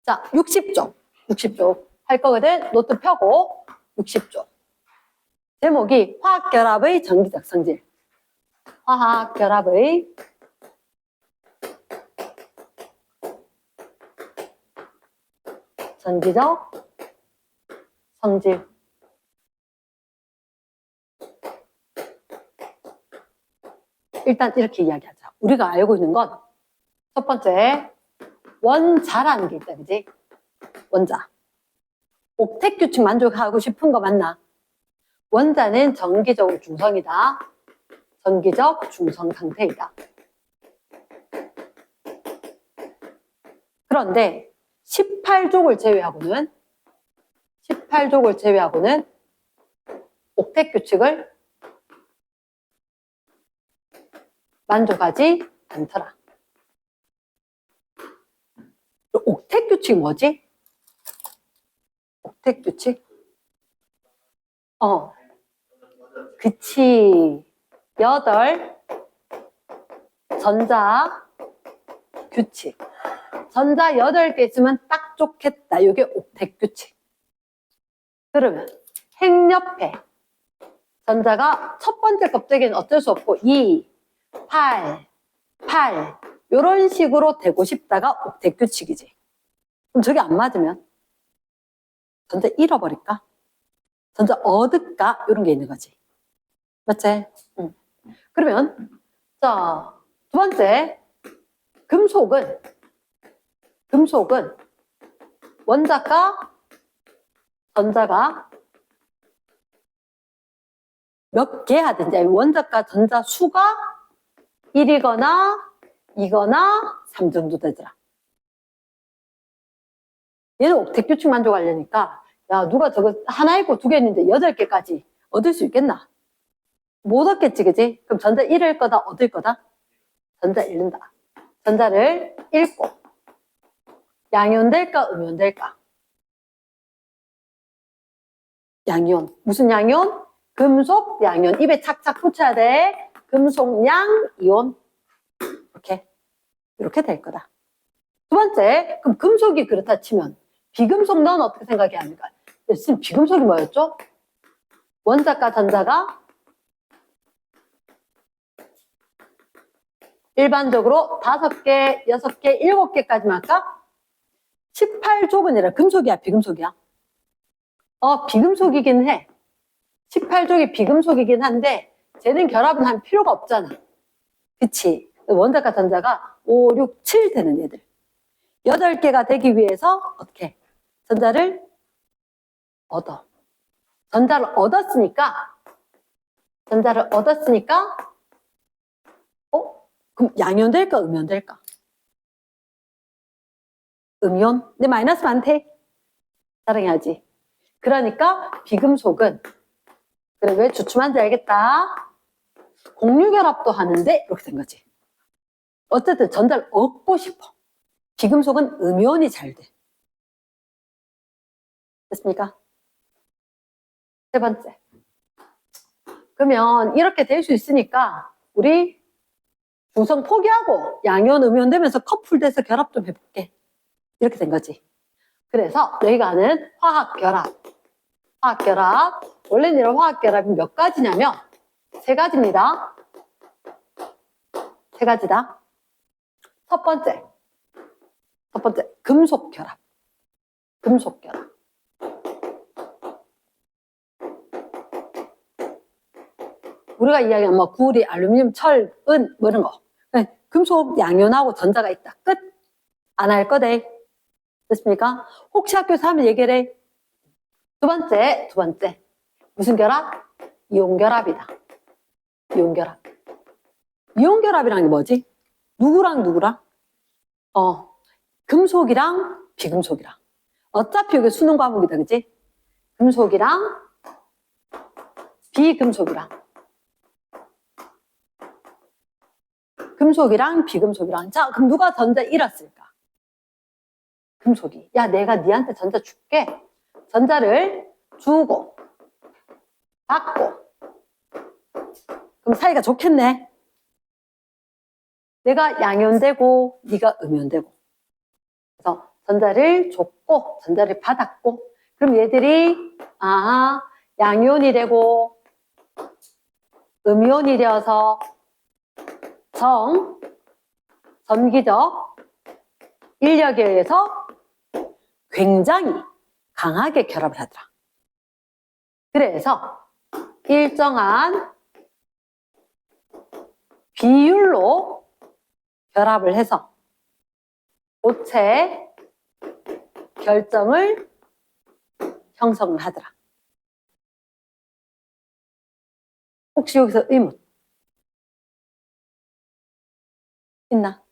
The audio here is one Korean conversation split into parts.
자, 60쪽. 60쪽 할 거거든. 노트 펴고 60쪽. 제목이 화학결합의 전기적 성질. 화학결합의 전기적 성질. 일단 이렇게 이야기하자. 우리가 알고 있는 건 첫 번째 원자라는 게 있다, 그지? 원자. 옥택 규칙 만족하고 싶은 거 맞나? 원자는 전기적으로 중성이다. 전기적 중성 상태이다. 그런데 18족을 제외하고는 옥택 규칙을 만족하지 않더라. 옥택 규칙이 뭐지? 옥택 규칙? 그치. 8 전자 규칙. 전자 8개 있으면 딱 좋겠다. 이게 옥택 규칙. 그러면 핵 옆에 전자가 첫 번째 껍데기는 어쩔 수 없고 2, 8, 8 이런 식으로 되고 싶다가 옥택 규칙이지. 그럼 저게 안 맞으면 전자 잃어버릴까? 전자 얻을까? 이런 게 있는 거지. 맞지? 응. 그러면 자, 두 번째 금속은 원자가 전자가 몇 개 하든지 원자가 전자 수가 1이거나 2거나 3 정도 되더라. 얘는 옥택 규칙 만족하려니까 야 누가 저거 하나 있고 2개 있는데 8개까지 얻을 수 있겠나? 못 얻겠지, 그지? 그럼 전자 잃을 거다, 얻을 거다? 전자 잃는다. 전자를 잃고 양이온될까, 음이온될까? 양이온. 무슨 양이온? 금속 양이온. 입에 착착 붙여야 돼. 금속 양 이온. 이렇게 될 거다. 두 번째, 그럼 금속이 그렇다 치면 비금속 넌 어떻게 생각해야 합니까? 지금 비금속이 뭐였죠? 원자과 전자가 일반적으로 5개, 6개, 7개까지만 할까? 18족은 아니라 금속이야, 비금속이야? 비금속이긴 해. 18족이 비금속이긴 한데 쟤는 결합은 할 필요가 없잖아. 그치? 원자과 전자가 5, 6, 7 되는 애들. 8개가 되기 위해서 어떻게? 전자를 얻어. 전자를 얻었으니까 그럼 양이온 될까, 음이온 될까? 음이온? 근데 마이너스 많대. 자랑해야지. 그러니까 비금속은 그래 왜 주춤한지 알겠다. 공유결합도 하는데 이렇게 된 거지. 어쨌든 전자를 얻고 싶어. 비금속은 음이온이 잘 돼. 됐습니까? 세 번째. 그러면 이렇게 될 수 있으니까 우리 중성 포기하고 양이온, 음이온 되면서 커플 돼서 결합 좀 해볼게. 이렇게 된 거지. 그래서 너희가 아는 화학결합. 원래는 이런 화학결합이 몇 가지냐면 3가지입니다. 3가지다. 첫 번째 금속결합. 우리가 이야기하는 뭐 구리, 알루미늄, 철, 은 뭐 이런 거. 금속 양이온하고 전자가 있다. 끝. 안 할 거대. 됐습니까? 혹시 학교에서 하면 얘기를 해. 두 번째. 무슨 결합? 이온결합이다. 이온결합이라는 게 뭐지? 누구랑? 금속이랑 비금속이랑. 어차피 이게 수능 과목이다, 그치? 금속이랑 비금속이랑. 자, 그럼 누가 전자 잃었을까? 금속이. 야, 내가 니한테 전자 줄게. 전자를 주고 받고. 그럼 사이가 좋겠네. 내가 양이온 되고 네가 음이온 되고. 그래서 전자를 줬고 전자를 받았고 그럼 얘들이 양이온이 되고 음이온이 되어서 전기적 인력에 의해서 굉장히 강하게 결합을 하더라. 그래서 일정한 비율로 결합을 해서 고체 결정을 형성을 하더라. 혹시 여기서 의문 있나?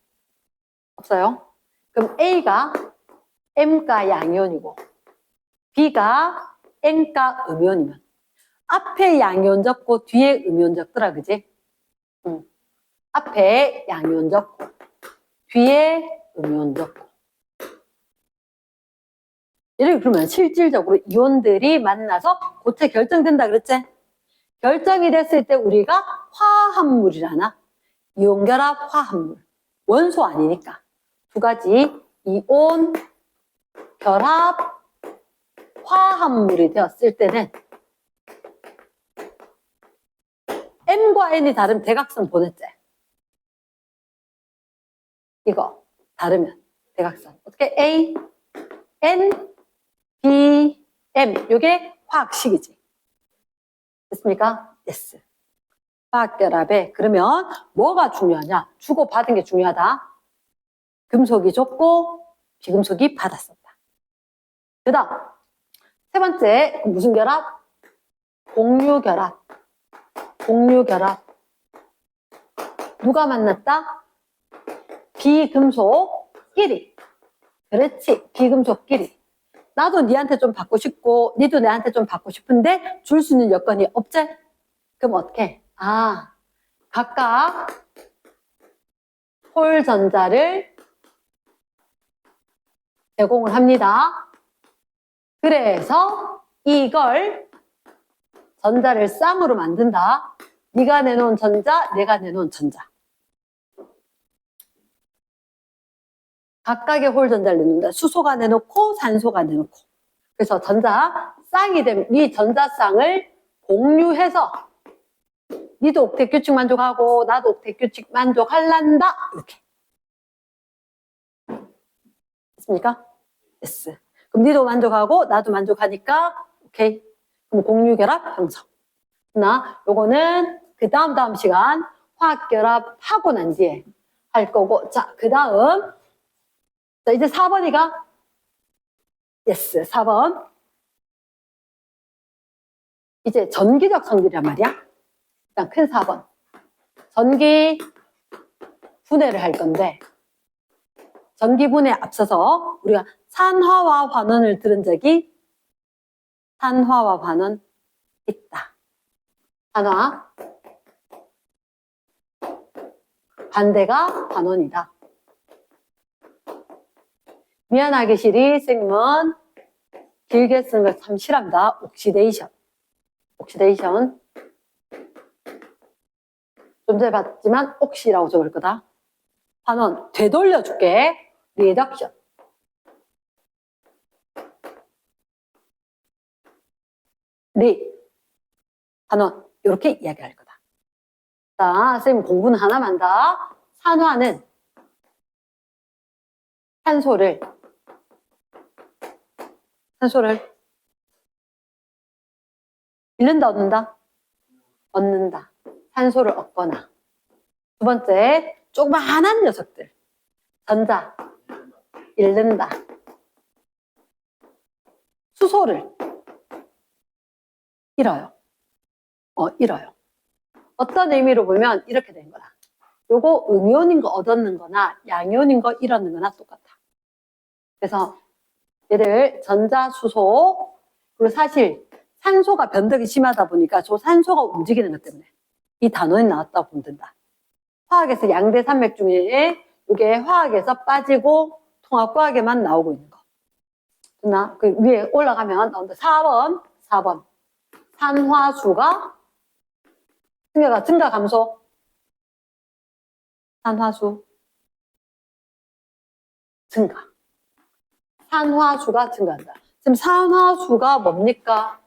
없어요? 그럼 A가 M가 양이온이고 B가 N가 음이온이면 앞에 양이온 적고 뒤에 음이온 적더라, 그지? 앞에 양이온 적고 뒤에 음이온 적고 이렇게 그러면 실질적으로 이온들이 만나서 고체 결정된다 그랬지? 결정이 됐을 때 우리가 화합물이라나 이온결합 화합물 원소 아니니까 두 가지 이온 결합 화합물이 되었을 때는 M과 N이 다른 대각선 보냈지? 이거 다르면 대각선 어떻게 A, N, B, M 이게 화학식이지 됐습니까? yes. 화학결합에 그러면 뭐가 중요하냐? 주고받은 게 중요하다. 금속이 줬고 비금속이 받았었다. 그 다음 세 번째 무슨 결합? 공유결합. 공유결합. 누가 만났다? 비금속끼리. 그렇지, 비금속끼리. 나도 니한테 좀 받고 싶고 니도 내한테 좀 받고 싶은데 줄 수 있는 여건이 없지? 그럼 어떻게? 각각 홀 전자를 제공을 합니다. 그래서 이걸 전자를 쌍으로 만든다. 네가 내놓은 전자, 내가 내놓은 전자. 각각의 홀 전자를 내놓는다. 수소가 내놓고 산소가 내놓고. 그래서 전자 쌍이 되면 이 전자 쌍을 공유해서 니도 옥텟 규칙 만족하고 나도 옥텟 규칙 만족할란다. 이렇게. 됐습니까? yes. 그럼 니도 만족하고 나도 만족하니까 오케이. 그럼 공유결합 형성. 요거는 그 다음 시간 화학결합 하고 난 뒤에 할 거고 자, 그 다음 자, 이제 4번이가 yes, 4번 이제 전기적 성질이란 말이야. 일단 큰 4번 전기 분해를 할 건데 전기 분해 앞서서 우리가 산화와 환원을 들은 적이 산화와 환원 있다. 산화 반대가 환원이다. 미안하게 시리 쌤은 길게 쓰는 걸 참 싫어합니다. 옥시데이션. 좀 전에 봤지만 옥시라고 적을 거다. 환원 되돌려줄게. 리덕션. 환원 이렇게 이야기할 거다. 자, 쌤 공부는 하나만 더. 산화는 산소를 잃는다, 얻는다? 얻는다. 산소를 얻거나. 두 번째, 조그마한 녀석들. 전자, 잃는다. 수소를 잃어요. 잃어요. 어떤 의미로 보면 이렇게 된 거다. 요거 음이온인 거 얻었는 거나 양이온인 거 잃었는 거나 똑같아. 그래서 얘를 전자, 수소, 그리고 사실 산소가 변덕이 심하다 보니까 저 산소가 움직이는 것 때문에 이 단원이 나왔다고 보면 된다. 화학에서 양대 산맥 중에 이게 화학에서 빠지고 통합과학에만 나오고 있는 거. 됐나? 그 위에 올라가면 4번. 산화수가 증가 감소. 산화수 증가. 산화수가 증가한다. 지금 산화수가 뭡니까?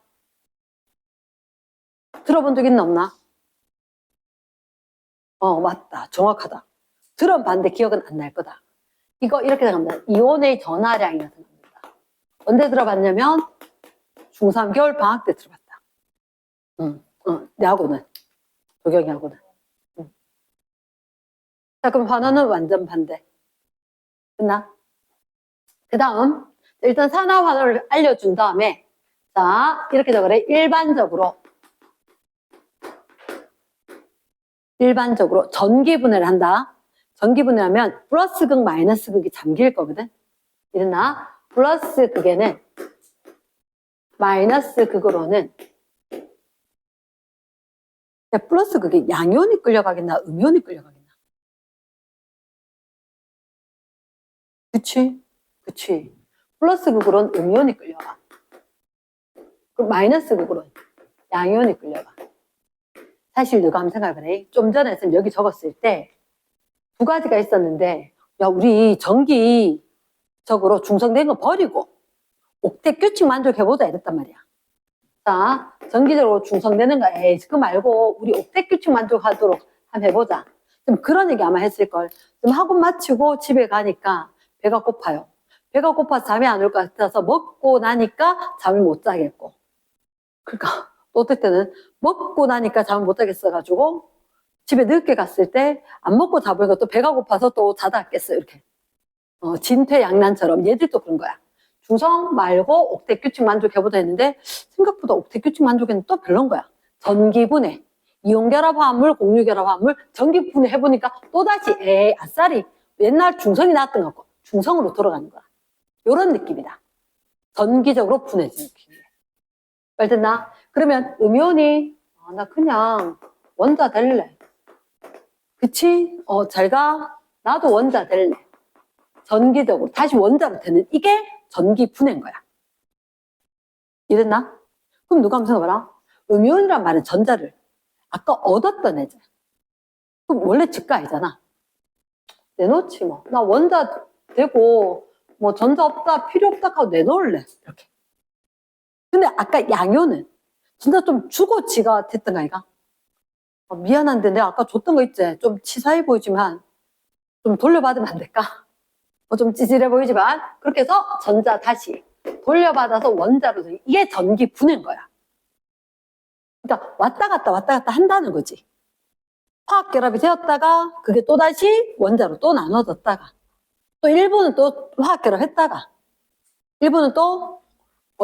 들어본 적 있나 없나? 맞다. 정확하다. 들어봤는데 기억은 안 날 거다. 이거 이렇게 생각합니다. 이온의 전하량이라고 생각합니다. 언제 들어봤냐면 중3 겨울 방학 때 들어봤다. 내 하고는. 도경이 하고는. 자, 그럼 환원은 완전 반대. 끝나? 그 다음, 일단 산화환원을 알려준 다음에, 자, 이렇게 적으래. 일반적으로 전기분해를 한다. 전기분해하면 플러스 극, 마이너스 극이 잠길 거거든. 이랬나? 플러스 극에는 마이너스 극으로는 플러스 극에 양이온이 끌려가겠나? 음이온이 끌려가겠나? 그치. 플러스 극으로는 음이온이 끌려가. 그럼 마이너스 극으로는 양이온이 끌려가. 사실 누가 한번 생각을 해. 좀 전에 여기 적었을 때 두 가지가 있었는데, 야, 우리 전기적으로 중성된 거 버리고 옥텟 규칙 만족해보자 이랬단 말이야. 자, 전기적으로 중성되는 거, 에이, 그거 말고 우리 옥텟 규칙 만족하도록 한번 해보자. 좀 그런 얘기 아마 했을걸. 좀 학원 마치고 집에 가니까 배가 고파요. 배가 고파서 잠이 안 올 것 같아서 먹고 나니까 잠을 못 자겠고. 그러니까 또 어떨 때는 먹고 나니까 잠을 못 자겠어가지고 집에 늦게 갔을 때 안 먹고 자보니까 또 배가 고파서 또 자다 깼어요. 이렇게. 진퇴양난처럼 얘들도 그런 거야. 중성 말고 옥텟 규칙 만족해보자 했는데 생각보다 옥텟 규칙 만족에는 또 별론 거야. 전기분해, 이온결합화합물, 공유결합화합물, 전기분해 해보니까 또다시 에이 아싸리 옛날 중성이 나왔던 것 같고 중성으로 돌아가는 거야. 요런 느낌이다. 전기적으로 분해지는 느낌이야. 알겠나? 그러면 음이온이 나 그냥 원자 될래. 그치? 잘 가. 나도 원자 될래. 전기적으로 다시 원자로 되는 이게 전기 분해인 거야. 이랬나? 그럼 누가 한번 생각해봐라. 음이온이란 말은 전자를 아까 얻었던 애잖아. 그럼 원래 즉가이잖아. 내놓지 뭐. 나 원자 되고 뭐 전자 없다 필요 없다 하고 내놓을래. 이렇게. 근데 아까 양이온은 진짜 좀 주고 지가 됐던 거 아이가? 미안한데 내가 아까 줬던 거 있지? 좀 치사해 보이지만 좀 돌려받으면 안 될까? 좀 찌질해 보이지만 그렇게 해서 전자 다시 돌려받아서 원자로 돼. 이게 전기 분해인 거야. 그러니까 왔다 갔다 한다는 거지. 화학 결합이 되었다가 그게 또다시 원자로 또 나눠졌다가 또 일부는 또 화학 결합했다가 일부는 또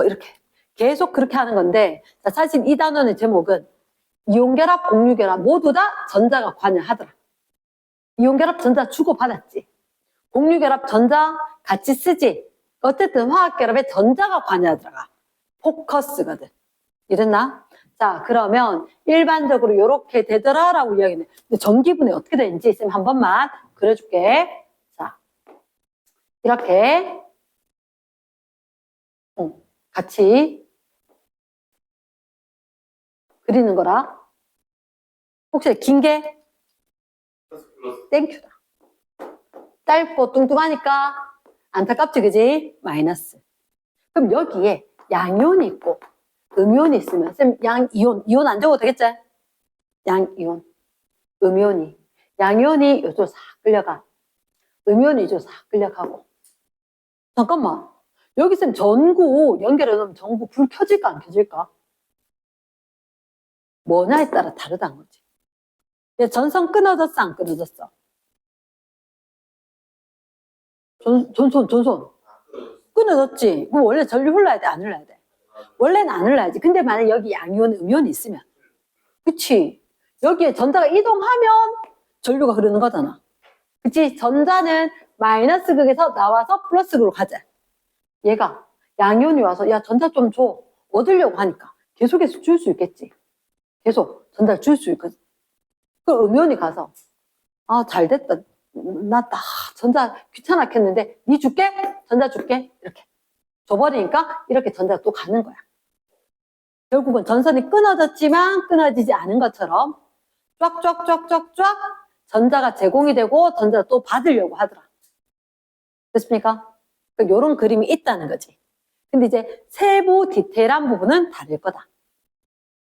이렇게 계속 그렇게 하는 건데 사실 이 단원의 제목은 이온결합, 공유결합 모두 다 전자가 관여하더라. 이온결합 전자 주고받았지. 공유결합 전자 같이 쓰지. 어쨌든 화학결합에 전자가 관여하더라. 포커스거든. 이랬나? 자, 그러면 일반적으로 이렇게 되더라라고 이야기는. 근데 전기분해 어떻게 되는지 쌤 한 번만 그려줄게. 자, 이렇게 같이 그리는 거라. 혹시 긴 게? 땡큐다. 짧고 뚱뚱하니까 안타깝지, 그지? 마이너스. 그럼 여기에 양이온이 있고 음이온이 있으면 쌤 이온 안 적어도 되겠지? 양이온, 음이온이. 양이온이 이쪽으로 싹 끌려가. 음이온이 이쪽으로 싹 끌려가고. 잠깐만. 여기 쌤 전구 연결해 놓으면 전구 불 켜질까 안 켜질까? 뭐냐에 따라 다르다는 거지. 전선 끊어졌어 안 끊어졌어? 전선 끊어졌지. 그럼 원래 전류 흘러야 돼 안 흘러야 돼? 원래는 안 흘러야지. 근데 만약 여기 양이온 음이온이 있으면 그치? 여기에 전자가 이동하면 전류가 흐르는 거잖아. 그치? 전자는 마이너스 극에서 나와서 플러스 극으로 가자. 얘가 양이온이 와서 야 전자 좀 줘 얻으려고 하니까 계속해서 줄 수 있겠지. 계속 전자를 줄 수 있거든. 그럼 음이온이 가서 잘 됐다. 나 전자 귀찮았겠는데 니 줄게? 전자 줄게? 이렇게 줘버리니까 이렇게 전자가 또 가는 거야. 결국은 전선이 끊어졌지만 끊어지지 않은 것처럼 쫙쫙쫙쫙쫙 전자가 제공이 되고 전자가 또 받으려고 하더라. 됐습니까? 이런 그림이 있다는 거지. 근데 이제 세부 디테일한 부분은 다를 거다.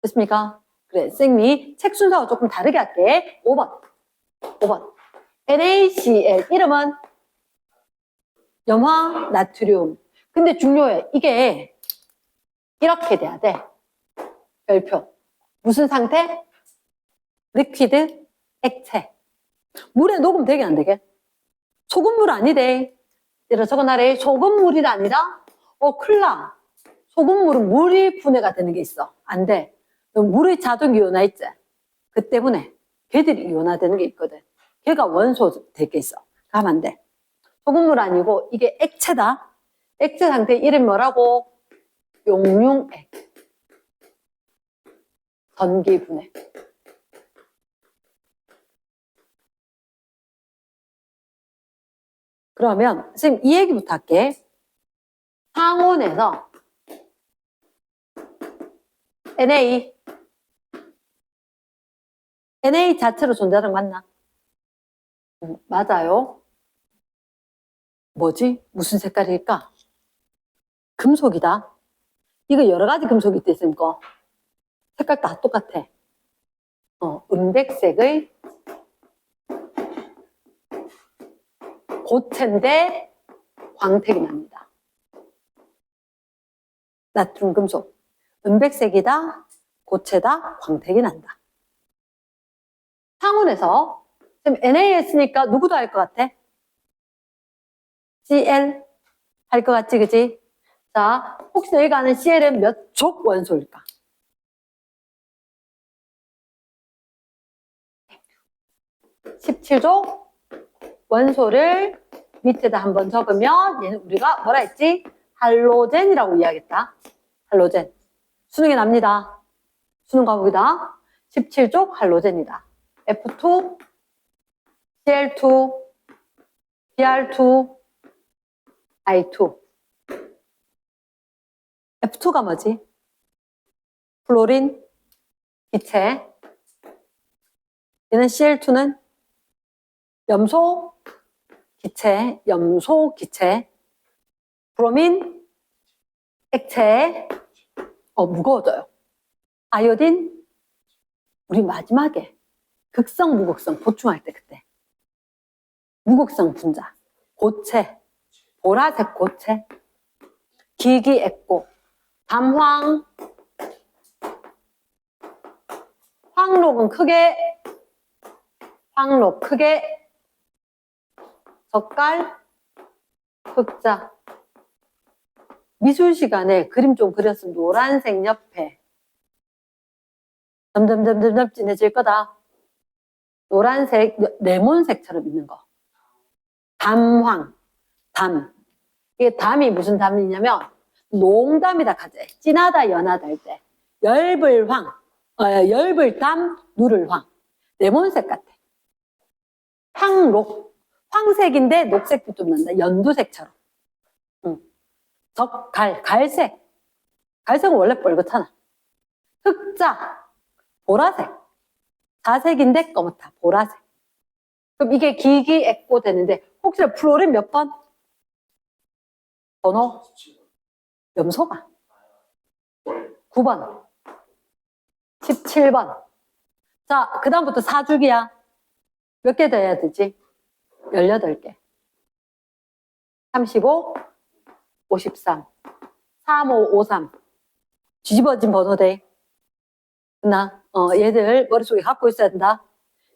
됐습니까? 그래, 쌤이 책 순서가 조금 다르게 할게. 5번. NaCl 이름은 염화 나트륨. 근데 중요해. 이게 이렇게 돼야 돼. 별표. 무슨 상태? 리퀴드, 액체. 물에 녹으면 되게 안 되게? 소금물 아니대. 이래 적어놔래. 소금물이 아니라 큰일 나. 소금물은 물이 분해가 되는 게 있어. 안 돼. 물의 자동 이온화 있지? 그 때문에 걔들이 이온화되는 게 있거든. 걔가 원소 될 게 있어. 가면 안 돼. 소금물 아니고 이게 액체다. 액체 상태 이름 뭐라고? 용융액. 전기 분해. 그러면 선생님 이 얘기부터 할게. 상온에서 Na 자체로 존재하는 거 맞나? 맞아요. 뭐지? 무슨 색깔일까? 금속이다. 이거 여러 가지 금속이 있겠습니까? 색깔 다 똑같아. 은백색의 고체인데 광택이 납니다. 나트륨 금속. 은백색이다, 고체다, 광택이 난다. 상온에서 지금 Na 했으니까 누구도 할 것 같아? Cl 할 것 같지, 그지? 자, 혹시 너희가 아는 Cl은 몇 족 원소일까? 17족 원소를 밑에다 한번 적으면 얘는 우리가 뭐라 했지? 할로젠이라고 이야기했다. 할로젠. 수능에 납니다. 수능 과목이다. 17족 할로젠이다. F2, Cl2, Br2, I2. F2가 뭐지? 플로린, 기체. 얘는 Cl2는 염소, 기체, 염소, 기체. 브로민, 액체. 무거워져요. 아이오딘, 우리 마지막에 극성, 무극성 보충할 때 그때. 무극성 분자, 고체, 보라색 고체, 기기액고, 담황, 황록은 크게, 황록 크게, 젓갈, 흑자. 미술 시간에 그림 좀 그렸으면 노란색 옆에 점점 진해질 거다. 노란색, 레몬색처럼 있는 거. 담황, 담. 이게 담이 무슨 담이냐면 농담이다 가재. 진하다 연하다 할 때. 열불 황, 열불 담, 누를 황. 레몬색 같아. 황록, 황색인데 녹색도 좀 난다. 연두색처럼. 젓갈, 갈색. 갈색은 원래 뻘겋잖아. 흑자, 보라색. 자색인데 검다. 보라색. 그럼 이게 기기액고 되는데 혹시 플로린 몇 번? 번호? 염소가 9번 17번. 자, 그 다음부터 4주기야. 몇 개 더 해야 되지? 18개. 35 53 3553 뒤집어진 번호대. 나 얘들 머릿속에 갖고 있어야 된다.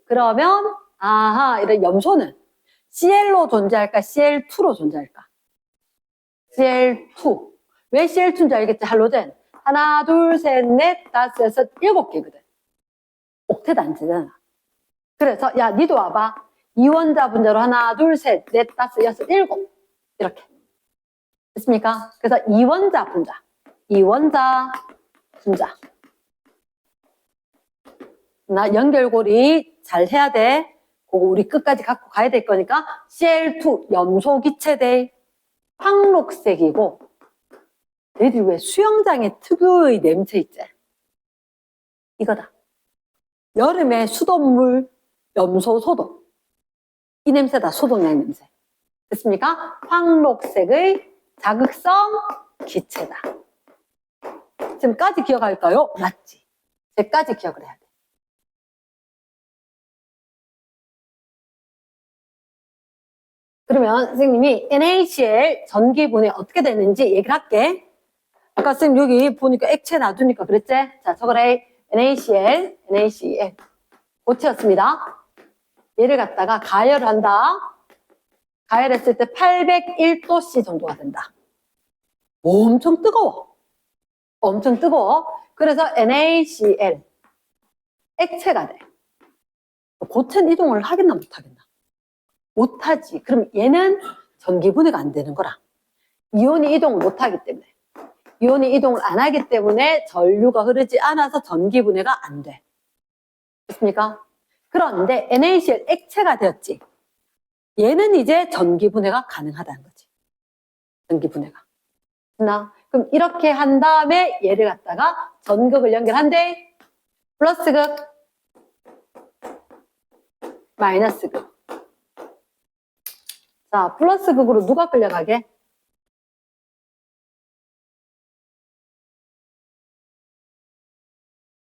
그러면 아하, 이런 염소는 Cl로 존재할까? Cl2로 존재할까? Cl2. 왜 Cl2인지 알겠지? 할로젠. 하나, 둘, 셋, 넷, 다섯, 여섯, 7개거든. 옥텟 안 되잖아. 그래서 야, 니도 와봐. 이원자 분자로 하나, 둘, 셋, 넷, 다섯, 여섯, 7. 이렇게. 됐습니까? 그래서 이원자 분자. 이원자 분자. 나 연결고리 잘 해야 돼. 그거 우리 끝까지 갖고 가야 될 거니까 Cl2 염소 기체대 황록색이고 얘들이 왜 수영장에 특유의 냄새 있지? 이거다. 여름에 수돗물 염소 소독. 이 냄새다. 소독약 냄새. 됐습니까? 황록색의 자극성 기체다. 지금까지 기억할까요? 맞지. 쟤까지 기억을 해야 돼. 그러면 선생님이 NaCl 전기분해 어떻게 되는지 얘기를 할게. 아까 선생님 여기 보니까 액체 놔두니까 그랬지? 자, 적어래. NaCl 고체였습니다. 얘를 갖다가 가열을 한다. 가열했을 때 801도C 정도가 된다. 엄청 뜨거워. 엄청 뜨거워. 그래서 NaCl 액체가 돼. 고체는 이동을 하겠나 못하겠나? 못하지. 그럼 얘는 전기분해가 안 되는 거라. 이온이 이동을 못하기 때문에. 이온이 이동을 안 하기 때문에 전류가 흐르지 않아서 전기분해가 안 돼. 됐습니까? 그런데 NaCl 액체가 되었지. 얘는 이제 전기분해가 가능하다는 거지. 전기분해가. 그럼 이렇게 한 다음에 얘를 갖다가 전극을 연결한대. 플러스극, 마이너스극. 자, 플러스극으로 누가 끌려가게?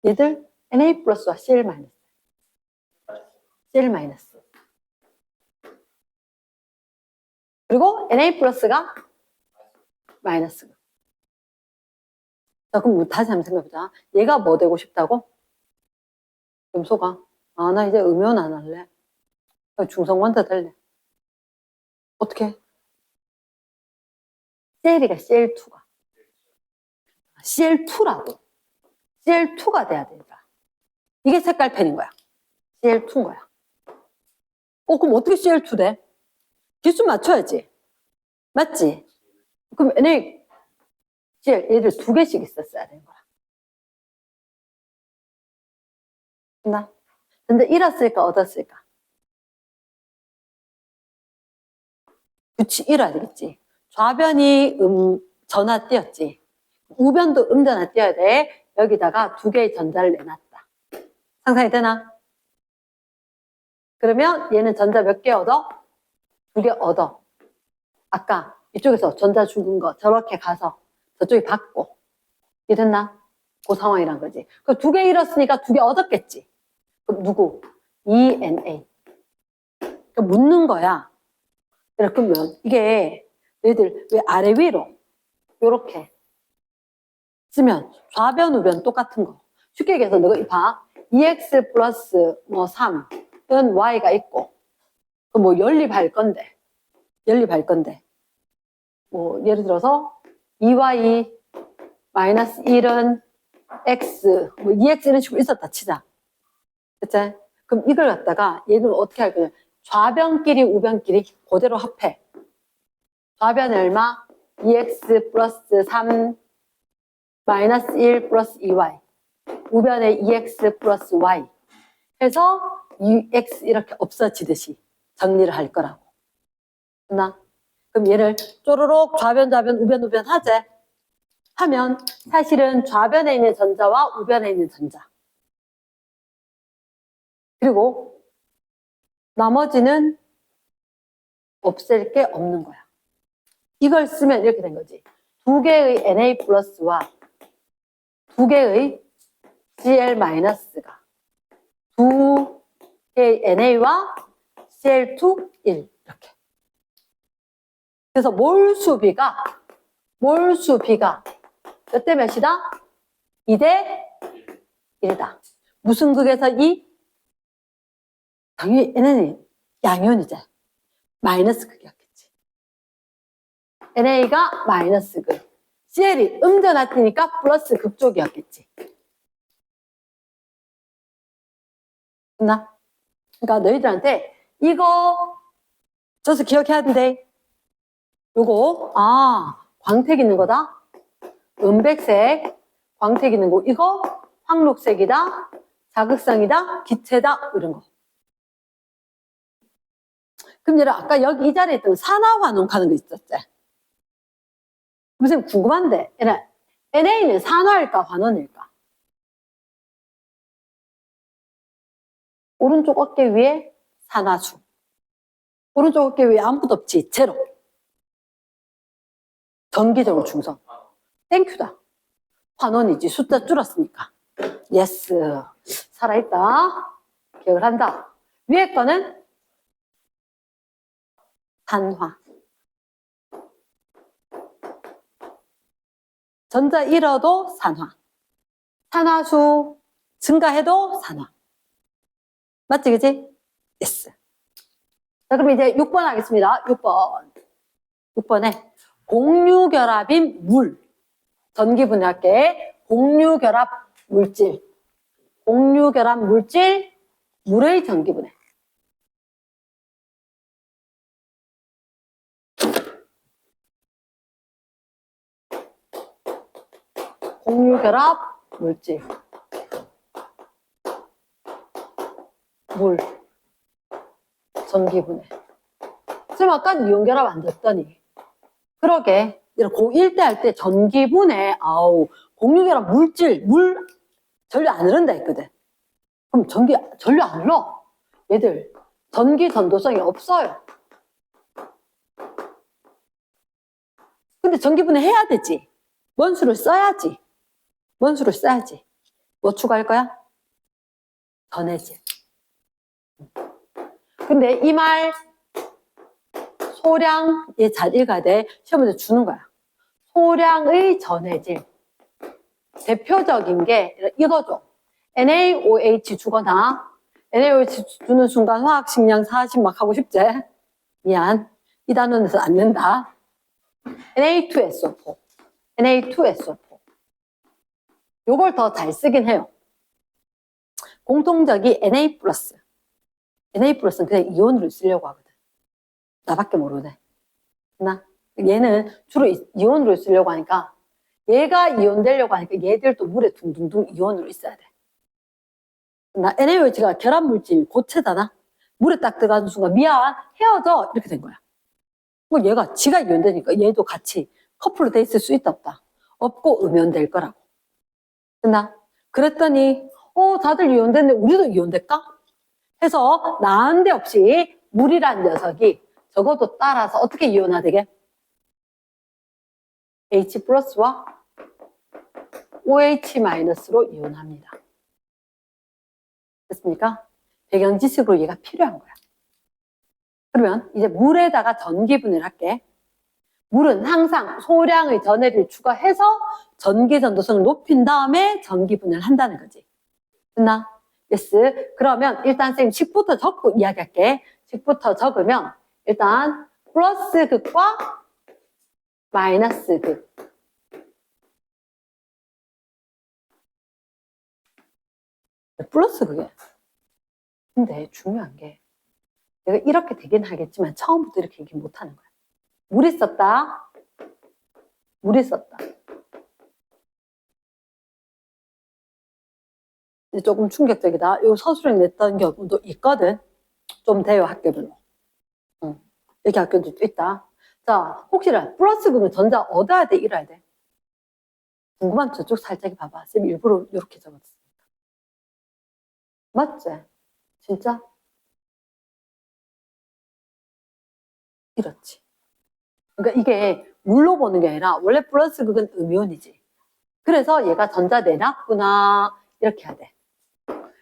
얘들 Na 플러스와 Cl 마이너스. Cl 마이너스. 그리고 Na 플러스가 마이너스. 자, 그럼 다시 한번 생각해보자. 얘가 뭐 되고 싶다고? 염소가. 아, 나 이제 음이온 안 할래. 중성원자 될래. 어떻게? Cl이가 Cl2가. Cl2라고. Cl2가 돼야 된다. 이게 색깔펜인 거야. Cl2인 거야. 그럼 어떻게 Cl2 돼? 기수 맞춰야지. 맞지? 그럼 Na, Cl, 얘들 두 개씩 있었어야 되는 거야. 됐나? 근데 잃었을까, 얻었을까? 그치, 잃어야 되겠지. 좌변이 전화 띄었지. 우변도 전화 띄어야 돼. 여기다가 두 개의 전자를 내놨다. 상상이 되나? 그러면 얘는 전자 몇 개 얻어? 두 개 얻어. 아까 이쪽에서 전자 죽은 거 저렇게 가서 저쪽에 받고. 이랬나? 그 상황이란 거지. 그 두 개 잃었으니까 두 개 얻었겠지. 그럼 누구? ENA. 그러니까 묻는 거야. 그러면 이게 얘들 왜 아래 위로 요렇게 쓰면 좌변 우변 똑같은 거. 쉽게 얘기해서 너가 봐. 2x 플러스 뭐 3은 y가 있고 그 뭐 연립할 건데 뭐 예를 들어서 2y 마이너스 1은 x 뭐 2x 이런 식으로 있었다 치자. 그치? 그럼 이걸 갖다가 얘는 어떻게 할 거냐? 좌변끼리 우변끼리 그대로 합해. 좌변이 얼마? 2x 플러스 3 마이너스 1 플러스 2y. 우변에 2x 플러스 y. 해서 2x 이렇게 없어지듯이 정리를 할 거라고. 됐나? 그럼 얘를 쪼르륵 좌변 우변 하재. 하면 사실은 좌변에 있는 전자와 우변에 있는 전자. 그리고 나머지는 없앨 게 없는 거야. 이걸 쓰면 이렇게 된 거지. 두 개의 Na 플러스와 두 개의 Cl 마이너스가 두 개의 NA와 Cl2, 1 이렇게. 그래서 몰수비가 몇 대 몇이다? 2대 1이다. 무슨 극에서 2? 당연히 N은 양이온이지. 마이너스 극이었겠지. NA가 마이너스 극. CL이 음전화티니까 플러스 극 쪽이었겠지. 됐나? 그러니까 너희들한테 이거 저서 기억해야 된대. 요거 광택 있는 거다. 은백색 광택 있는 거. 이거 황록색이다. 자극성이다. 기체다. 이런 거. 그럼 얘를 아까 여기 이 자리에 있던 산화환원 하는 거 있었지? 선생님 궁금한데 NA는 산화일까 환원일까? 오른쪽 어깨 위에 산화수. 오른쪽 어깨 위에 아무것도 없지? 제로. 정기적으로 충성. 땡큐다. 환원이지. 숫자 줄었으니까. 예스. 살아있다. 기억을 한다. 위에 거는 산화. 전자 잃어도 산화. 산화수 증가해도 산화. 맞지, 그지? 예스. 자, 그럼 이제 6번 하겠습니다. 6번. 6번에 공유결합인 물. 전기분해할게. 공유결합 물질. 공유결합 물질, 물의 전기분해. 공유결합 물질. 물. 전기분해. 선생님 아까 이온결합 안 됐더니. 그러게. 고1 때 할 때 전기분해, 아우, 공유결합 물질, 물 전류 안 흐른다 했거든. 그럼 전류 안 흘러. 얘들 전기 전도성이 없어요. 근데 전기분해 해야 되지. 원수를 써야지. 원수를 써야지. 뭐 추가할 거야? 전해질. 근데 이 말 소량 얘 잘 읽어야 돼. 시험 문제 주는 거야. 소량의 전해질. 대표적인 게 이거죠. NaOH 주거나 NaOH 주는 순간 화학식량 40 막 하고 싶지? 미안. 이 단원에서 안 된다. Na2SO4. Na2SO4. 요걸 더 잘 쓰긴 해요. 공통적이 Na+. Na+는 그냥 이온으로 쓰려고 하거든. 나밖에 모르네. 나 얘는 주로 이온으로 쓰려고 하니까 얘가 이온 되려고 하니까 얘들도 물에 둥둥둥 이온으로 있어야 돼. 나 NaOH가 결합물질 고체잖아. 물에 딱 들어가는 순간 미안 헤어져 이렇게 된 거야. 뭐 얘가 지가 이온되니까 얘도 같이 커플로 돼 있을 수 있다 없다. 없고 음연될 거라고. 됐나? 그랬더니 다들 이온됐는데 우리도 이온될까? 해서 난데없이 물이란 녀석이 적어도 따라서 어떻게 이온화되게? H 플러스와 OH 마이너스로 이온합니다. 됐습니까? 배경 지식으로 얘가 필요한 거야. 그러면 이제 물에다가 전기분해를 할게. 물은 항상 소량의 전해를 추가해서 전기 전도성을 높인 다음에 전기분해를 한다는 거지. 됐나? 예스. 그러면 일단 선생님 식부터 적고 이야기할게. 식부터 적으면 일단 플러스 극과 마이너스 극. 플러스 극이야. 근데 중요한 게 내가 이렇게 되긴 하겠지만 처음부터 이렇게 얘기 못하는 거야. 물이 썼다. 물이 썼다. 조금 충격적이다. 요 서술형 냈던 경우도 있거든. 좀 돼요, 학교별로. 이렇게 학교도 있다. 자, 혹시나 플러스 그러면 전자 얻어야 돼, 잃어야 돼? 궁금하면 저쪽 살짝 봐봐. 쌤 일부러 이렇게 적었으니까. 맞지? 진짜? 이렇지. 그러니까 이게 물로 보는 게 아니라 원래 플러스 극은 음이온이지. 그래서 얘가 전자 내놨구나 이렇게 해야 돼.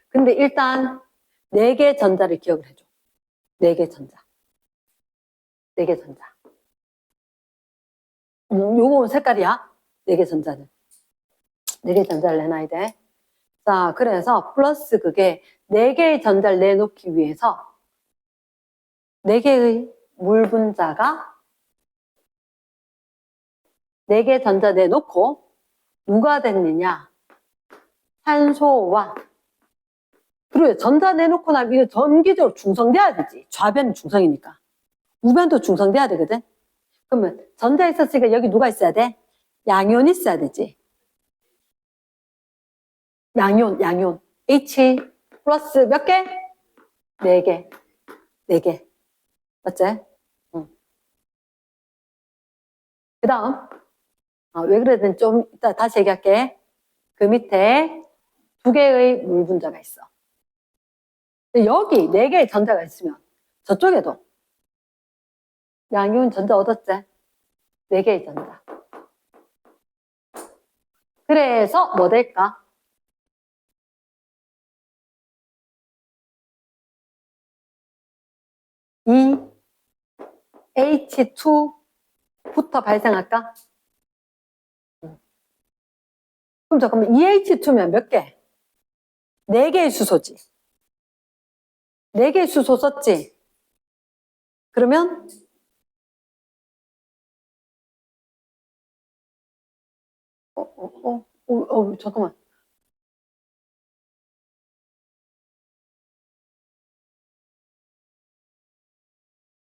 근데 일단 4개 전자를 기억을 해줘. 4개 전자. 4개 전자. 요거 색깔이야. 4개 전자는. 4개 전자를 내놔야 돼. 자, 그래서 플러스 극에 4개의 전자를 내놓기 위해서 4개의 물 분자가 4개 전자 내놓고 누가 됐느냐? 산소와 그리고 전자 내놓고 나면 이거 전기적으로 중성돼야 되지. 좌변 중성이니까. 우변도 중성돼야 되거든. 그러면 전자 있었으니까 여기 누가 있어야 돼? 양이온 있어야 되지. 양이온. H 플러스 몇 개? 4개. 4개. 맞지? 응. 그 다음. 왜 그러든 좀 이따 다시 얘기할게. 그 밑에 2개의 물 분자가 있어. 여기 4개의 전자가 있으면 저쪽에도 양이온 전자 얻었지? 4개의 전자. 그래서 뭐 될까? 이 H2부터 발생할까? 그럼 잠깐만, 2H2면 몇 개? 4개의 수소지. 4개의 수소 썼지? 그러면 잠깐만.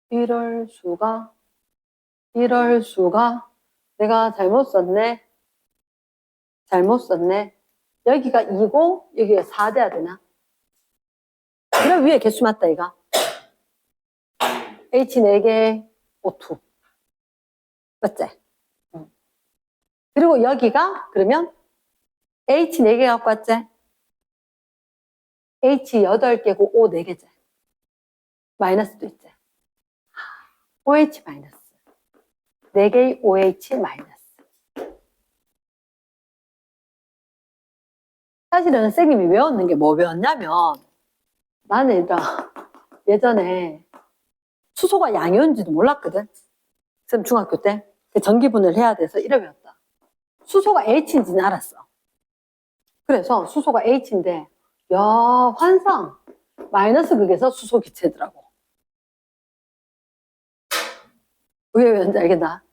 이럴 수가 내가 잘못 썼네. 여기가 2고 여기가 4 돼야 되나? 그럼 위에 개수 맞다 이가. H 4개 O2 맞지? 그리고 여기가 그러면 H 4개 갖고 왔지? H 8개고 O 4개지. 마이너스도 있지. OH 마이너스. 4개의 OH 마이너스. 사실은 선생님이 외웠는 게 뭐 배웠냐면 나는 일단 예전에 수소가 양이온지도 몰랐거든. 쌤 중학교 때 전기분해를 해야 돼서 이래 배웠다. 수소가 H인지는 알았어. 그래서 수소가 H인데 야 환상 마이너스 극에서 수소 기체더라고. 왜 외웠는지 알겠나?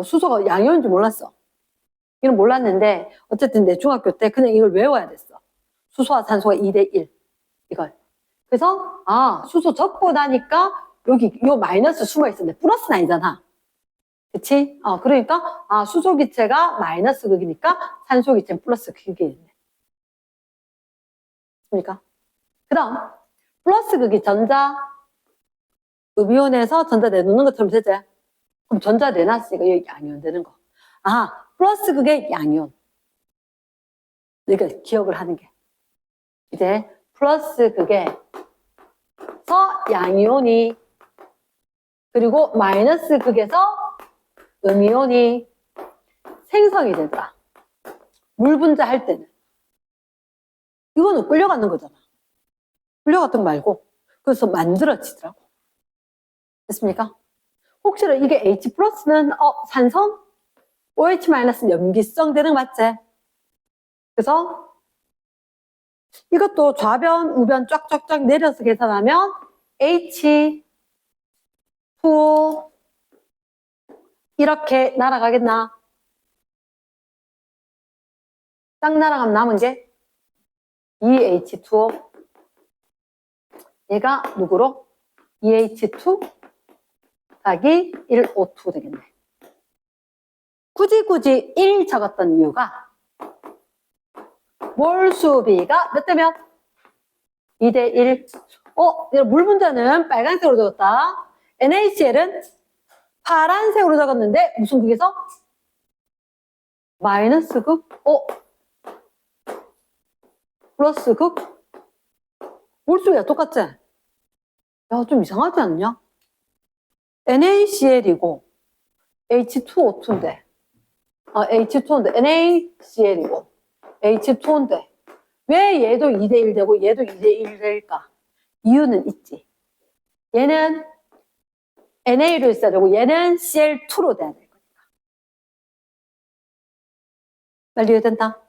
수소가 양이온지 몰랐어. 이건 몰랐는데 어쨌든 내 중학교 때 그냥 이걸 외워야 됐어. 수소와 산소가 2대1 이걸. 그래서 수소 적고 나니까 여기 요 마이너스 숨어 있었는데 플러스는 아니잖아. 그치? 그러니까 수소 기체가 마이너스 극이니까 산소 기체는 플러스 극이 있네. 그러니까 그 다음 플러스 극이 전자 음이온에서 전자 내놓는 것처럼 되지? 그럼 전자 내놨으니까 여기 양이온 되는 거. 플러스 극의 양이온. 그러니까 기억을 하는 게 이제 플러스 극에서 양이온이 그리고 마이너스 극에서 음이온이 생성이 되더라. 물 분자할 때는. 이거는 끌려가는 거잖아. 끌려갔던 거 말고. 그래서 만들어지더라고. 됐습니까? 혹시나 이게 H 플러스는 산성? OH 마이너스는 염기성 되는 거 맞지? 그래서 이것도 좌변, 우변 쫙쫙쫙 내려서 계산하면 H2O 이렇게 날아가겠나? 딱 날아가면 남은 게 2H2O 얘가 누구로? 2H2 곱하기 1O2 되겠네. 굳이 1 적었던 이유가 몰수비가 몇 대면? 2대1. 물 분자는 빨간색으로 적었다. NaCl은 파란색으로 적었는데 무슨 극에서? 마이너스 극? 플러스 극? 몰수비가 똑같지? 야, 좀 이상하지 않냐? NaCl이고 H2O2인데 H2O인데 NaCl이고 H2O인데 왜 얘도 2대1 되고 얘도 2대1 될까? 이유는 있지. 얘는 NA로 있어야 되고 얘는 Cl2로 돼야 될 거니까. 빨리 이해된다?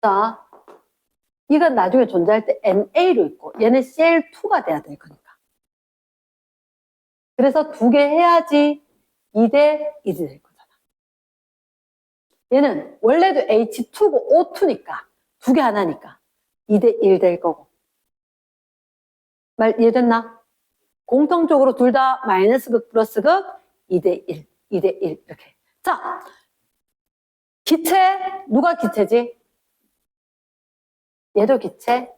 자, 이건 나중에 존재할 때 NA로 있고 얘는 Cl2가 돼야 될 거니까. 그래서 2개 해야지 2대1이 될 거잖아. 얘는 원래도 H2고 O2니까 2개 하나니까 2대1 될 거고. 말 이해됐나? 공통적으로 둘 다 마이너스 극 플러스 극 2대1 이렇게. 자, 기체 누가 기체지? 얘도 기체,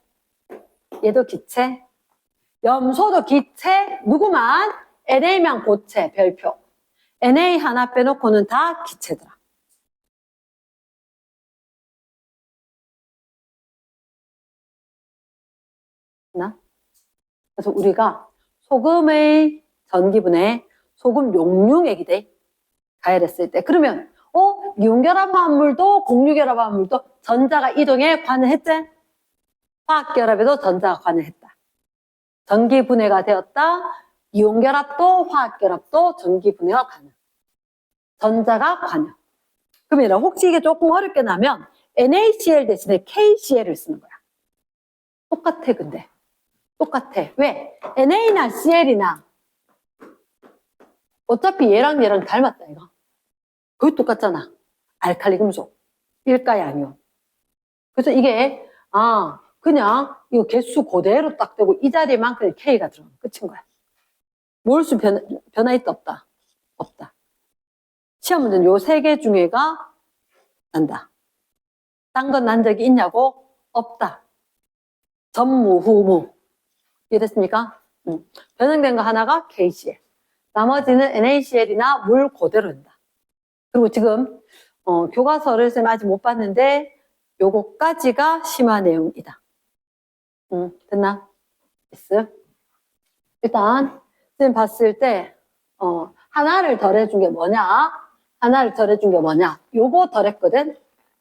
얘도 기체, 염소도 기체, 누구만? NA만 고체, 별표. NA 하나 빼놓고는 다 기체더라. 나? 그래서 우리가 소금의 전기분해 소금 용융액이 돼. 가열했을 때. 그러면 이온결합화합물도 공유결합화합물도 전자가 이동에 관여했지? 화학결합에도 전자가 관여했다. 전기분해가 되었다. 이온결합도 화학결합도 전기분해가 관여. 전자가 관여. 그러면 혹시 이게 조금 어렵게 나면 NaCl 대신에 KCl을 쓰는 거야. 똑같아 근데. 똑같아. 왜? NA나 CL이나 어차피 얘랑 닮았다 이거. 거의 똑같잖아. 알칼리 금속. 일가의 아니오. 그래서 이게 그냥 이거 개수 그대로 딱 되고 이 자리만큼 K가 들어가면 끝인 거야. 몰수 변화 있다 없다? 없다. 시험 문제는 요 세 개 중에가 난다. 딴 건 난 적이 있냐고? 없다. 전무, 후무. 이해됐습니까? 변형된 거 하나가 KCl. 나머지는 NaCl이나 물 그대로 된다. 그리고 지금 교과서를 쌤 아직 못 봤는데 요거까지가 심화 내용이다. 됐나? 됐어? 일단 쌤 봤을 때 하나를 덜해준 게 뭐냐? 하나를 덜해준 게 뭐냐? 요거 덜했거든?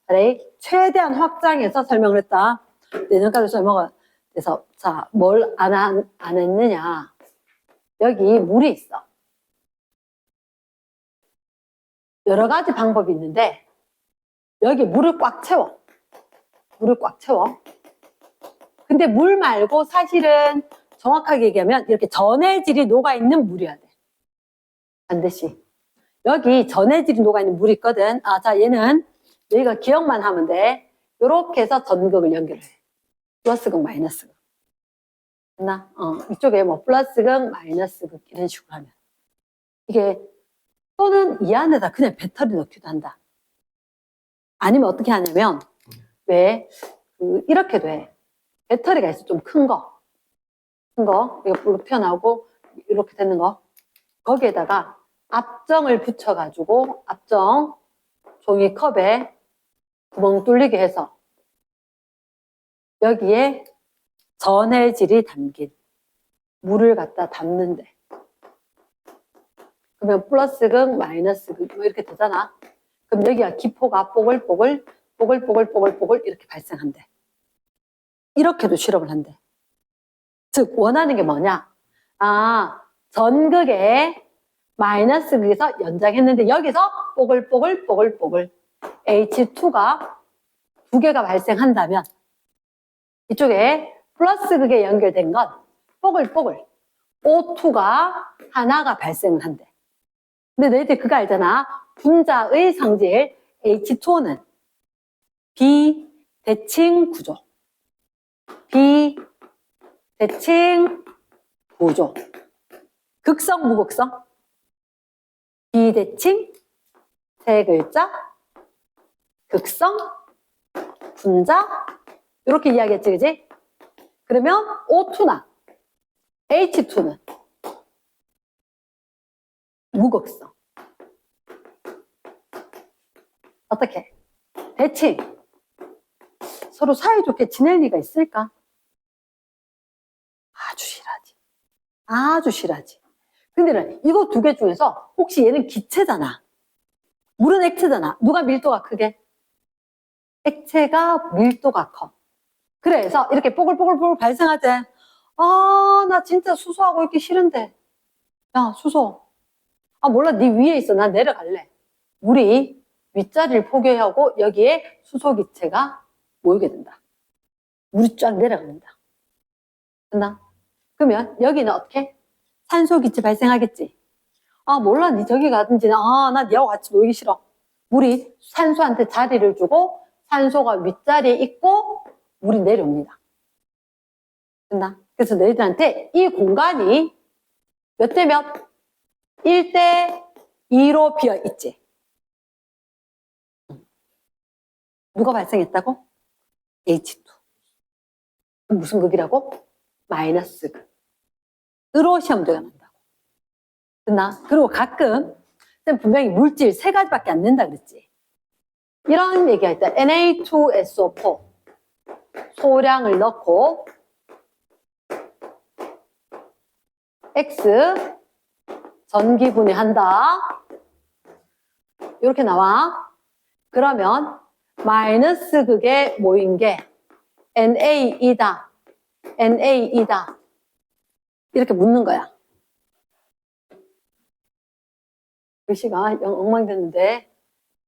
그래, 최대한 확장해서 설명을 했다. 내년까지 설명을 해서 자, 뭘 안 했느냐? 여기 물이 있어. 여러 가지 방법이 있는데 여기 물을 꽉 채워. 물을 꽉 채워. 근데 물 말고 사실은 정확하게 얘기하면 이렇게 전해질이 녹아있는 물이어야 돼. 반드시. 여기 전해질이 녹아있는 물이 있거든. 자, 얘는 여기가 기억만 하면 돼. 요렇게 해서 전극을 연결해. 플러스극, 마이너스극. 됐나? 이쪽에 뭐 플러스극, 마이너스극 이런 식으로 하면. 이게 또는 이 안에다 그냥 배터리 넣기도 한다. 아니면 어떻게 하냐면 왜 이렇게도 해. 배터리가 있어. 좀 큰 거. 큰 거. 이거 불로 튀어나오고 이렇게 되는 거. 거기에다가 압정을 붙여가지고 압정 종이컵에 구멍 뚫리게 해서 여기에 전해질이 담긴 물을 갖다 담는데 그러면 플러스극, 마이너스극 뭐 이렇게 되잖아. 그럼 여기가 기포가 뽀글뽀글 이렇게 발생한대. 이렇게도 실험을 한대. 즉 원하는 게 뭐냐? 전극에 마이너스극에서 연장했는데 여기서 뽀글뽀글 H2가 두 개가 발생한다면 이쪽에 플러스극에 연결된 건 뽀글뽀글 O2가 하나가 발생을 한대. 근데 너희들 그거 알잖아. 분자의 성질 H2O는 비대칭 구조. 비대칭 구조. 극성, 무극성? 비대칭, 세 글자, 극성, 분자, 이렇게 이야기했지, 그지? 그러면 O2나 H2는 무극성. 어떻게? 대칭. 서로 사이좋게 지낼 리가 있을까? 아주 실하지. 아주 실하지. 근데 이거 두 개 중에서 혹시 얘는 기체잖아. 물은 액체잖아. 누가 밀도가 크게? 액체가 밀도가 커. 그래서 이렇게 뽀글뽀글 발생하지. 나 진짜 수소하고 있기 싫은데. 야, 수소. 몰라. 네 위에 있어. 난 내려갈래. 물이 윗자리를 포개하고 여기에 수소 기체가 모이게 된다. 물이 쫙 내려갑니다. 됐나? 그러면 여기는 어떻게? 산소 기체 발생하겠지. 몰라. 니 저기 가든지. 나 니하고 같이 놀기 싫어. 물이 산소한테 자리를 주고 산소가 윗자리에 있고 물이 내려옵니다. 됐나? 그래서 너희들한테 이 공간이 몇 대 몇? 1대 2로 비어 있지. 누가 발생했다고? H2. 무슨 극이라고? 마이너스 극. 으로 시험대가 난다고. 됐나? 그리고 가끔 분명히 물질 세 가지밖에 안 된다 그랬지. 이런 얘기할 때 Na2SO4 소량을 넣고 X 전기분해한다. 이렇게 나와. 그러면 마이너스 극에 모인 게 NA이다. NA이다. 이렇게 묻는 거야. 글씨가 엉망됐는데.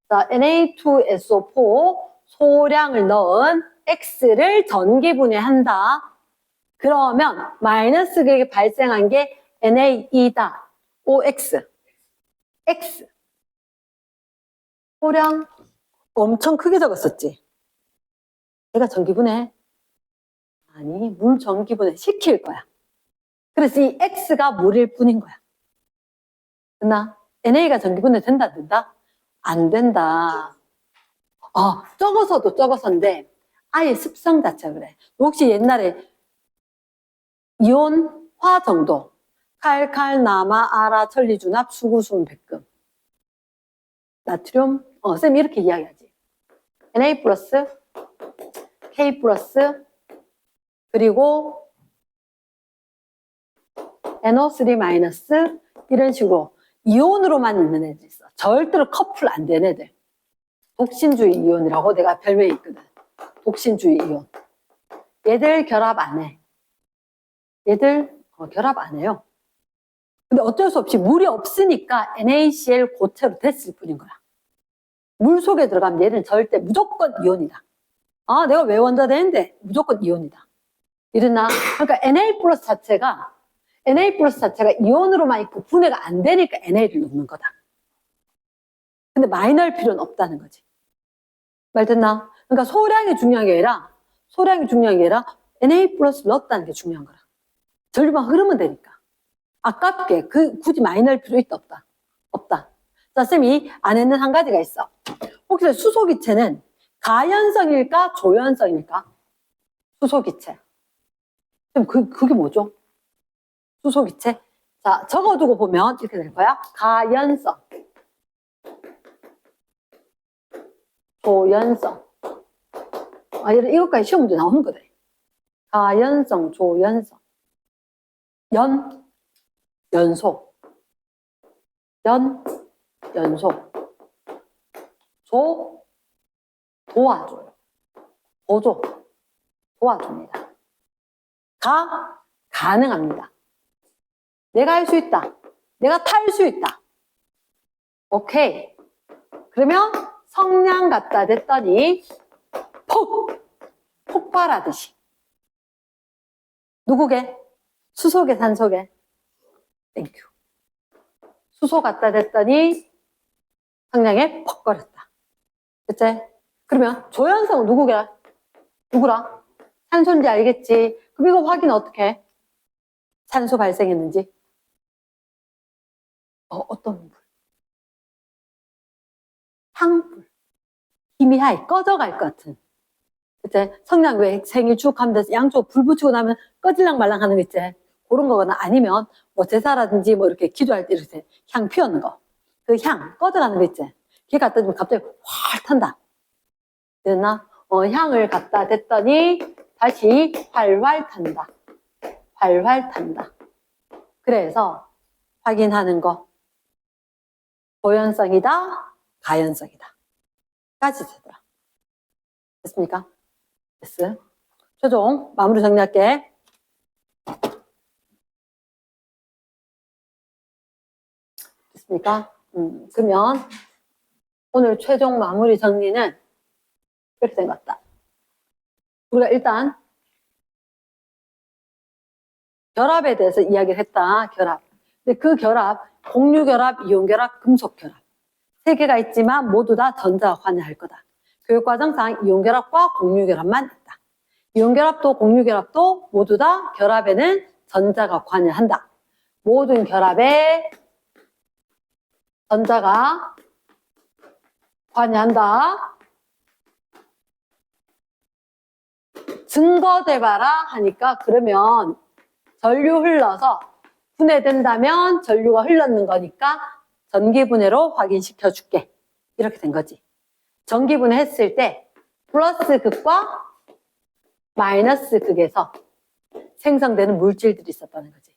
자, Na2SO4 소량을 넣은 X를 전기분해한다. 그러면 마이너스 극이 발생한 게 NA이다. OX. X. 소량 엄청 크게 적었었지. 얘가 전기분해. 아니, 물 전기분해 시킬 거야. 그래서 이 X가 물일 뿐인 거야. 됐나? NA가 전기분해 된다, 안 된다? 안 된다. 적어서도 적어서인데, 아예 습성 자체가 그래. 혹시 옛날에 이온화 정도, 칼칼, 나마, 아라, 천리준합, 수구수은, 백금. 나트륨, 쌤이 이렇게 이야기하지. Na 플러스, K 플러스, 그리고 NO3 마이너스, 이런 식으로 이온으로만 있는 애들 있어. 절대로 커플 안 된 애들. 독신주의 이온이라고 내가 별명이 있거든. 독신주의 이온. 얘들 결합 안 해. 얘들 결합 안 해요. 근데 어쩔 수 없이 물이 없으니까 NaCl 고체로 됐을 뿐인 거야. 물 속에 들어가면 얘는 절대 무조건 이온이다. 내가 왜 원자 되는데 무조건 이온이다. 이랬나? 그러니까 Na 플러스 자체가 이온으로만 있고 분해가 안 되니까 Na를 넣는 거다. 근데 많이 넣을 필요는 없다는 거지. 말 됐나? 그러니까 소량이 중요한 게 아니라 Na 플러스 넣었다는 게 중요한 거라. 전류만 흐르면 되니까. 아깝게 굳이 많이 넣을 필요 있다 없다? 없다. 자, 쌤이 안 했는 한 가지가 있어. 혹시 수소기체는 가연성일까 조연성일까? 수소기체. 그럼 그게 뭐죠? 수소기체. 자, 적어두고 보면 이렇게 될 거야. 가연성. 조연성. 이것까지 시험 문제 나오는 거다. 가연성, 조연성. 연소. 연소. 도와줘요. 도와줍니다. 가능합니다. 내가 할 수 있다. 내가 탈 수 있다. 오케이. 그러면 성냥 갖다 댔더니 폭발하듯이. 누구게? 수소게, 산소게? 땡큐. 수소 갖다 댔더니 성냥에 퍽거렸다. 그치? 그러면 조연성은 누구라? 산소인지 알겠지? 그럼 이거 확인 어떻게 해? 산소 발생했는지? 어떤 불? 향불. 희미하게 꺼져갈 것 같은. 그치? 성냥 왜 생일 축하하면 양쪽 불 붙이고 나면 꺼질랑 말랑 하는 거 있지? 그런 거거나 아니면 뭐 제사라든지 뭐 이렇게 기도할 때 이렇게 향 피우는 거. 그 향 꺼져가는 거 있지? 걔 갖다 주면 갑자기 활 탄다. 됐나? 향을 갖다 댔더니 다시 활활 탄다. 활활 탄다. 그래서 확인하는 거. 조연성이다, 가연성이다. 까지 되더라. 됐습니까? 됐어. 최종 마무리 정리할게. 됐습니까? 그러면 오늘 최종 마무리 정리는 이렇게 된 것 같다. 우리가 일단 결합에 대해서 이야기를 했다. 결합. 근데 그 결합, 공유결합, 이온결합, 금속결합. 세 개가 있지만 모두 다 전자가 관여할 거다. 교육과정상 이온결합과 공유결합만 있다. 이온결합도 공유결합도 모두 다 결합에는 전자가 관여한다. 모든 결합에 전자가 관여한다. 증거돼봐라 하니까 그러면 전류 흘러서 분해된다면 전류가 흘렀는 거니까 전기분해로 확인시켜 줄게. 이렇게 된 거지. 전기분해 했을 때 플러스 극과 마이너스 극에서 생성되는 물질들이 있었다는 거지.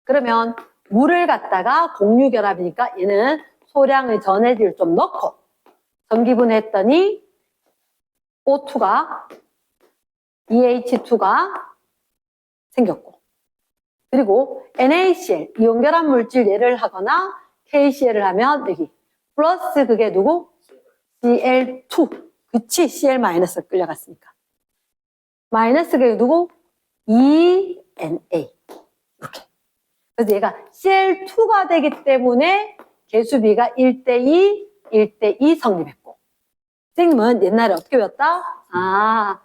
그러면 물을 갖다가 공유결합이니까 얘는 소량의 전해질을 좀 넣고 전기분해했더니 O2가 EH2가 생겼고, 그리고 NaCl 이온결합 물질 얘를 하거나 KCl을 하면 여기 플러스 그게 누구? Cl2. 그치? Cl- 끌려갔으니까. 마이너스 그게 누구? ENA. 이렇게. 그래서 얘가 Cl2가 되기 때문에 개수비가 1대2, 1대2 성립했고. 선생님은 옛날에 어떻게 배웠다? 아,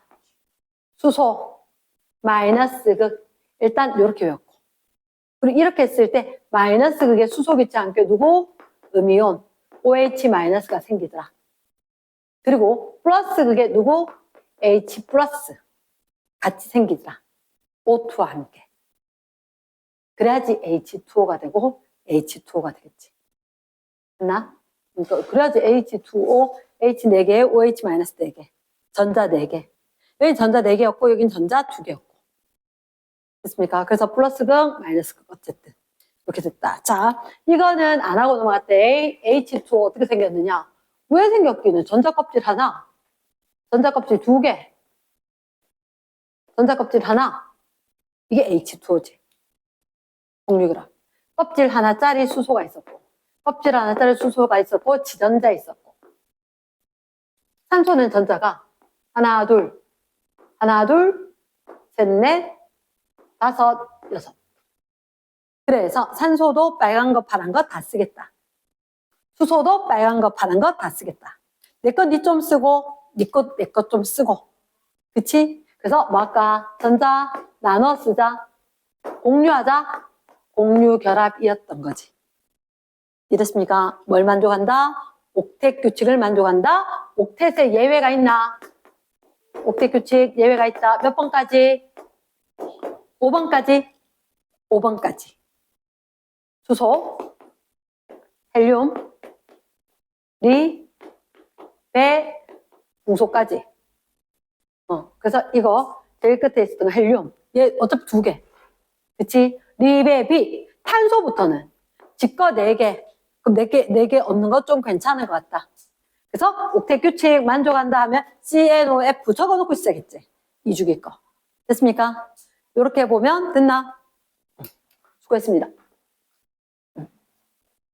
수소, 마이너스 극. 일단 이렇게 배웠고. 그리고 이렇게 했을 때 마이너스 극에 수소 있지 않게 누구? 음이온, OH-가 생기더라. 그리고 플러스 극에 누구? H 플러스 같이 생기더라. O2와 함께. 그래야지 H2O가 되고 H2O가 되겠지. 됐나? 그러니까 그래야지 H2O, H 4개, OH- 4개. 전자 4개. 여기 전자 4개였고 여긴 전자 2개였고. 됐습니까? 그래서 플러스극, 마이너스극 어쨌든 이렇게 됐다. 자, 이거는 안 하고 넘어갔대. H2O 어떻게 생겼느냐? 왜 생겼기는? 전자 껍질 하나, 전자 껍질 2개, 전자 껍질 하나. 이게 H2O지. 공유결합. 껍질 하나짜리 수소가 있었고, 껍질 하나짜리 수소가 있었고, 지전자 있었고. 산소는 전자가 하나, 둘, 셋, 넷, 다섯, 여섯. 그래서 산소도 빨간 거, 파란 거 다 쓰겠다. 수소도 빨간 거, 파란 거 다 쓰겠다. 내 건 니 좀 쓰고, 니 것, 내 것 좀 쓰고. 그치? 그래서 뭐 할까? 전자 나눠 쓰자. 공유하자. 공유 결합이었던 거지. 이랬습니까? 뭘 만족한다? 옥텟 규칙을 만족한다. 옥텟에 예외가 있나? 옥텟 규칙 예외가 있다. 몇 번까지? 5번까지? 5번까지. 수소, 헬륨, 리, 배, 중소까지. 그래서 이거 제일 끝에 있었던 헬륨. 얘 어차피 2개. 그치? 리, 배, 비. 탄소부터는 지거 4개. 그럼 4개 얻는 거 좀 괜찮은 것 같다. 그래서 옥텟 규칙 만족한다 하면 CNOF 적어놓고 있어야겠지. 2주기 거. 됐습니까? 이렇게 보면 됐나? 수고했습니다.